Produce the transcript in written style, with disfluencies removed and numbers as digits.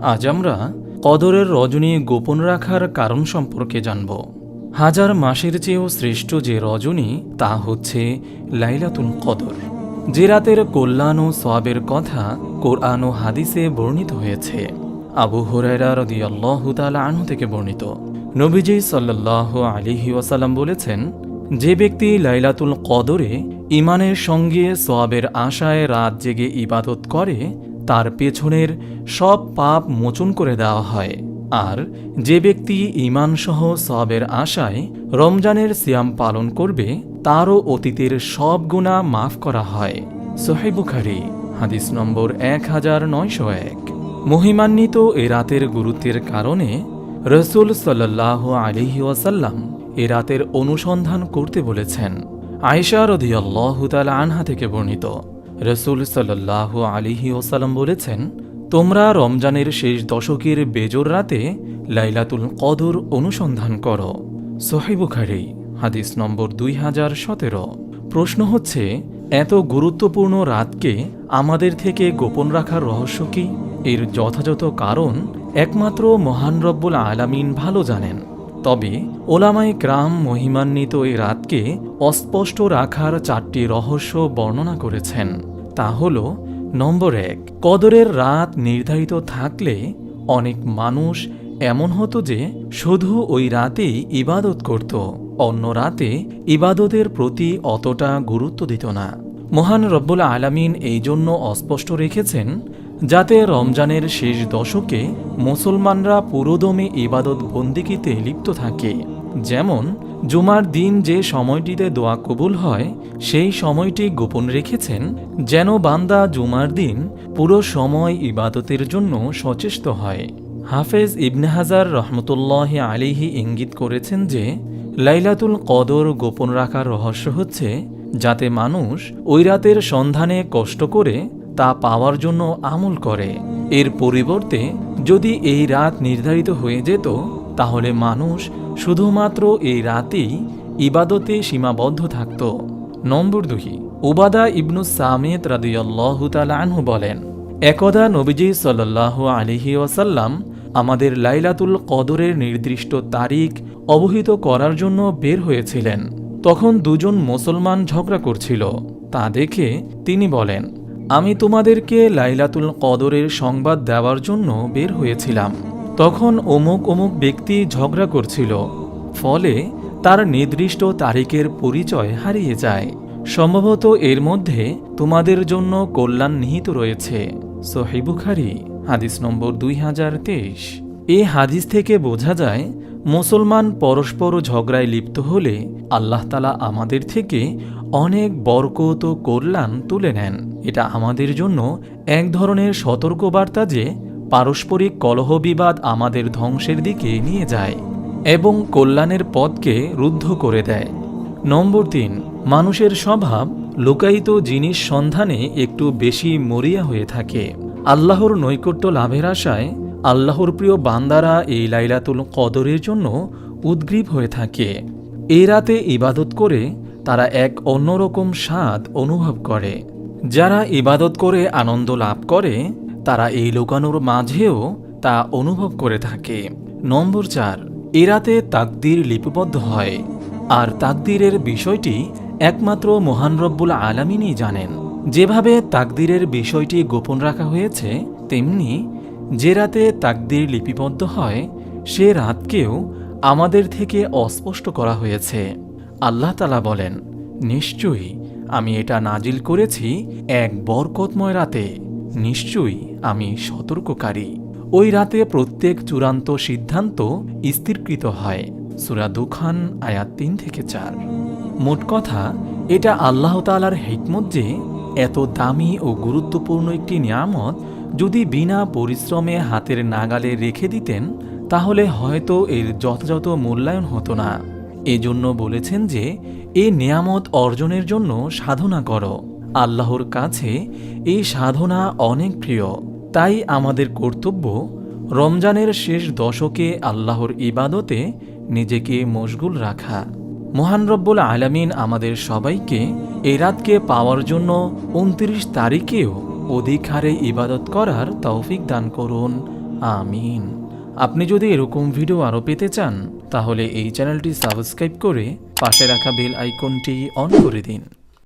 আজ আমরা কদরের রজনী গোপন রাখার কারণ সম্পর্কে জানব। হাজার মাসের চেয়েও শ্রেষ্ঠ যে রজনী তা হচ্ছে লাইলাতুল কদর, যে রাতের কল্যাণ ও সওয়াবের কথা কোরআন ও হাদিসে বর্ণিত হয়েছে। আবু হুরায়রা রাদিয়াল্লাহু তাআলা আনহু থেকে বর্ণিত, নবীজি সাল্লাল্লাহু আলাইহি ওয়াসাল্লাম বলেছেন, যে ব্যক্তি লাইলাতুল কদরে ঈমানের সঙ্গে সওয়াবের আশায় রাত জেগে ইবাদত করে তার পেছনের সব পাপ মোচন করে দেওয়া হয়। আর যে ব্যক্তি ঈমানসহ সওয়াবের আশায় রমজানের সিয়াম পালন করবে তারও অতীতের সব গুনাহ মাফ করা হয়। সহিহ বুখারী হাদিস নম্বর 1901। মহিমান্বিত এ রাতের গুরুত্বের কারণে রাসূল সাল্লাল্লাহু আলাইহি ওয়াসাল্লাম এ রাতের অনুসন্ধান করতে বলেছেন। আয়েশা রাদিয়াল্লাহু তাআলা আনহা থেকে বর্ণিত, রাসূল সাল্লাল্লাহু আলাইহি ওয়াসাল্লাম বলেছেন, তোমরা রমজানের শেষ দশকের বেজর রাতে লাইলাতুল কদর অনুসন্ধান করো। সহিহ বুখারী হাদিস নম্বর 2017। প্রশ্ন হচ্ছে, এত গুরুত্বপূর্ণ রাতকে আমাদের থেকে গোপন রাখার রহস্য কি? এর যথাযথ কারণ একমাত্র মহান রব্বুল আলামিন ভালো জানেন। তবে ওলামায়ে কেরাম মহিমান্বিত এই রাতকে অস্পষ্ট রাখার 4টি রহস্য বর্ণনা করেছেন। তা হল, নম্বর 1, কদরের রাত নির্ধারিত থাকলে অনেক মানুষ এমন হতো যে শুধু ওই রাতেই ইবাদত করত, অন্য রাতে ইবাদতের প্রতি অতটা গুরুত্ব দিত না। মহান রব্বুল আলামিন এই জন্য অস্পষ্ট রেখেছেন যাতে রমজানের শেষ দশকে মুসলমানরা পুরোদমে ইবাদত বন্দিগিতে লিপ্ত থাকে। যেমন জুমার দিন যে সময়টিতে দোয়া কবুল হয় সেই সময়টি গোপন রেখেছেন যেন বান্দা জুমার দিন পুরো সময় ইবাদতের জন্য সচেষ্ট হয়। হাফেজ ইবনে হাজার রহমতুল্লাহি আলাইহি ইঙ্গিত করেছেন যে লাইলাতুল কদর গোপন রাখার রহস্য হচ্ছে যাতে মানুষ ওই রাতের সন্ধানে কষ্ট করে তা পাওয়ার জন্য আমল করে। এর পরিবর্তে যদি এই রাত নির্ধারিত হয়ে যেত তাহলে মানুষ শুধুমাত্র এই রাতেই ইবাদতে সীমাবদ্ধ থাকত। নম্বর 2, উবাদা ইবনুস সামিত রাদিয়াল্লাহু তাআলা আনহু বলেন, একদা নবীজি সাল্লাল্লাহু আলাইহি ওয়াসাল্লাম আমাদের লাইলাতুল কদরের নির্দিষ্ট তারিখ অবহিত করার জন্য বের হয়েছিলেন। তখন দুজন মুসলমান ঝগড়া করছিল। তা দেখে তিনি বলেন, আমি তোমাদেরকে লাইলাতুল কদরের সংবাদ দেওয়ার জন্য বের হয়েছিলাম। তখন অমুক অমুক ব্যক্তি ঝগড়া করছিল, ফলে তার নির্দিষ্ট তারিখের পরিচয় হারিয়ে যায়। সম্ভবত এর মধ্যে তোমাদের জন্য কল্যাণ নিহিত রয়েছে। সহিহ বুখারী হাদিস নম্বর 2023। এই হাদিস থেকে বোঝা যায় মুসলমান পরস্পর ঝগড়ায় লিপ্ত হলে আল্লাহ তাআলা আমাদের থেকে অনেক বরকত ও কল্যাণ তুলে নেন। এটা আমাদের জন্য এক ধরনের সতর্কবার্তা যে পারস্পরিক কলহ বিবাদ আমাদের ধ্বংসের দিকে নিয়ে যায় এবং কল্যাণের পথকে রুদ্ধ করে দেয়। নম্বর 3, মানুষের স্বভাব লুকায়িত জিনিস সন্ধানে একটু বেশি মরিয়া হয়ে থাকে। আল্লাহর নৈকট্য লাভের আশায় আল্লাহর প্রিয় বান্দারা এই লাইলাতুল কদরের জন্য উদ্গ্রীব হয়ে থাকে। এই রাতে ইবাদত করে তারা এক অন্যরকম স্বাদ অনুভব করে। যারা ইবাদত করে আনন্দ লাভ করে তারা এই লুকানোর মাঝেও তা অনুভব করে থাকে। নম্বর 4, এ রাতে তাকদীর লিপিবদ্ধ হয়, আর তাকদীরের বিষয়টি একমাত্র মহান রব্বুল আলামিনই জানেন। যেভাবে তাকদীরের বিষয়টি গোপন রাখা হয়েছে, তেমনি যে রাতে তাকদীর লিপিবদ্ধ হয় সে রাতকেও আমাদের থেকে অস্পষ্ট করা হয়েছে। আল্লাহ তাআলা বলেন, নিশ্চয়ই আমি এটা নাজিল করেছি এক বরকতময় রাতে, নিশ্চয়ই আমি সতর্ককারী। ওই রাতে প্রত্যেক চূড়ান্ত সিদ্ধান্ত স্থিরকৃত হয়। সূরা দুখান আয়াত 3-4। মোট কথা, এটা আল্লাহ তাআলার হিকমত যে এত দামি ও গুরুত্বপূর্ণ একটি নিয়ামত যদি বিনা পরিশ্রমে হাতের নাগালে রেখে দিতেন তাহলে হয়তো এর যথাযথ মূল্যায়ন হতো না। এজন্য বলেছেন যে এই নিয়ামত অর্জনের জন্য সাধনা করো। আল্লাহর কাছে এই সাধনা অনেক প্রিয়। তাই আমাদের কর্তব্য রমজানের শেষ দশকে আল্লাহর ইবাদতে নিজেকে মশগুল রাখা। মহান রব্বুল আলামিন আমাদের সবাইকে এই রাতকে পাওয়ার জন্য 29 তারিখেও অধিক হারে ইবাদত করার তৌফিক দান করুন। আমিন। আপনি যদি এরকম ভিডিও আরও পেতে চান তাহলে এই চ্যানেলটি সাবস্ক্রাইব করে পাশে রাখা বেল আইকনটি অন করে দিন।